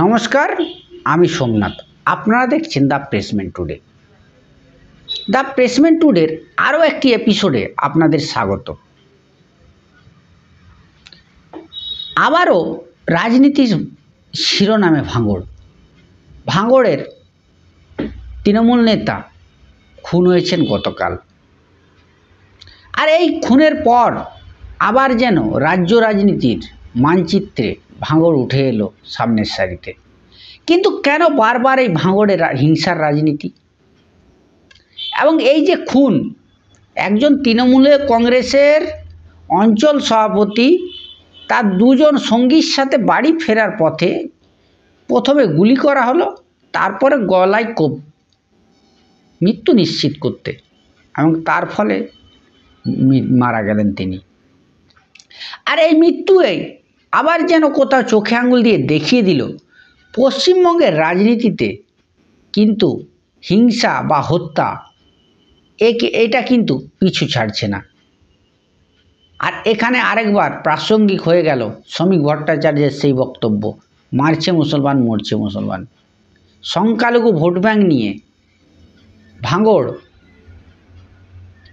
নমস্কার, আমি সোমনাথ। আপনারা দেখছেন দ্য প্রেসমেন্ট টুডে। দ্য প্রেসমেন্ট টুডের আরও একটি এপিসোডে আপনাদের স্বাগত। আবারও রাজনীতির শিরোনামে ভাঙড়ের তৃণমূল নেতা খুন হয়েছেন গতকাল। আর এই খুনের পর আবার যেন রাজ্য রাজনীতির মানচিত্রে ভাঙড় উঠে এলো সামনের সারিতে। কিন্তু কেন বারবার এই ভাঙড়ের হিংসার রাজনীতি? এবং এই যে খুন, একজন তৃণমূলের কংগ্রেসের অঞ্চল সভাপতি তার দুজন সঙ্গীর সাথে বাড়ি ফেরার পথে প্রথমে গুলি করা হলো, তারপরে গলায় কোপ, মৃত্যু নিশ্চিত করতে, এবং তার ফলে মারা গেলেন তিনি। আর এই মৃত্যুই আবার যেন কোথাও চোখে আঙুল দিয়ে দেখিয়ে দিল পশ্চিমবঙ্গের রাজনীতিতে কিন্তু হিংসা বা হত্যা এটা কিন্তু পিছু ছাড়ছে না। আর এখানে আরেকবার প্রাসঙ্গিক হয়ে গেল শ্রমিক ভট্টাচার্যের সেই বক্তব্য, মারছে মুসলমান মরছে মুসলমান। সংখ্যালঘু ভোট ব্যাংক নিয়ে ভাঙড়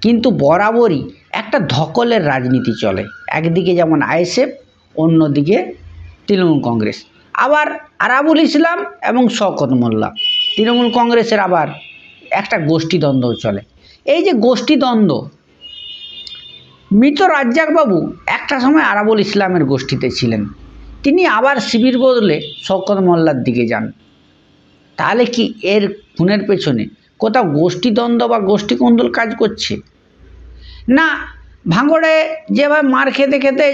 কিন্তু বরাবরই একটা ধকলের রাজনীতি চলে। একদিকে যেমন আইএসএফ, অন্যদিকে তৃণমূল কংগ্রেস, আবার আরাবুল ইসলাম এবং শওকত মোল্লা। তৃণমূল কংগ্রেসের আবার একটা গোষ্ঠীদ্বন্দ্ব চলে। এই যে গোষ্ঠীদ্বন্দ্ব, মৃত রাজ্জাকবাবু একটা সময় আরাবুল ইসলামের গোষ্ঠীতে ছিলেন, তিনি আবার শিবির বদলে শওকত মোল্লার দিকে যান। তাহলে কি এর খুনের পেছনে কোথাও গোষ্ঠীদ্বন্দ্ব বা গোষ্ঠীকন্দল কাজ করছে? না, ভাঙড়ে যেভাবে মার খেতে খেতে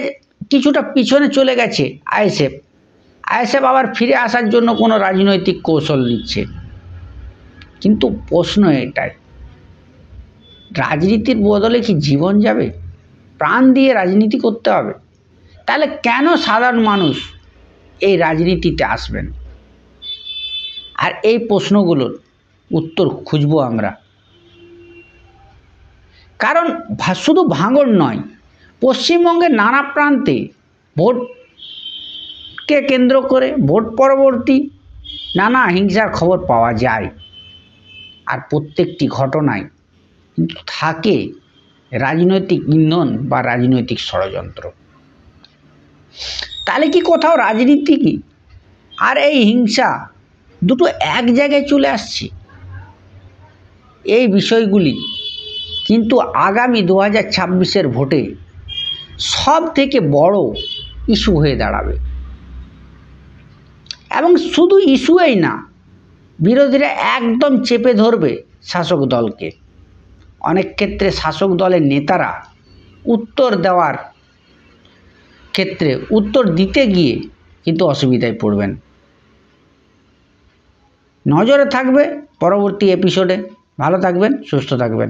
কিছুটা পিছনে চলে গেছে আইএসএফ আবার ফিরে আসার জন্য কোনো রাজনৈতিক কৌশল নিচ্ছে। কিন্তু প্রশ্ন এটাই, রাজনীতির বদলে কি জীবন যাবে? প্রাণ দিয়ে রাজনীতি করতে হবে? তাহলে কেন সাধারণ মানুষ এই রাজনীতিতে আসবেন? আর এই প্রশ্নগুলোর উত্তর খুঁজব আমরা। কারণ শুধু ভাঙড় নয়, পশ্চিমবঙ্গের নানা প্রান্তে ভোটকে কেন্দ্র করে ভোট পরবর্তী নানা হিংসার খবর পাওয়া যায়। আর প্রত্যেকটি ঘটনায় কিন্তু থাকে রাজনৈতিক ইন্ধন বা রাজনৈতিক ষড়যন্ত্র। তাহলে কি কোথাও রাজনীতি কি আর এই হিংসা দুটো এক জায়গায় চলে আসছে? এই বিষয়গুলি কিন্তু আগামী 2026-এর ভোটে সব থেকে বড় ইস্যু হয়ে দাঁড়াবে। এবং শুধু ইস্যুই না, বিরোধীরা একদম চেপে ধরবে শাসক দলকে। অনেক ক্ষেত্রে শাসক দলের নেতারা উত্তর দিতে গিয়ে কিন্তু অসুবিধায় পড়বেন। নজরে থাকবে পরবর্তী এপিসোডে। ভালো থাকবেন, সুস্থ থাকবেন।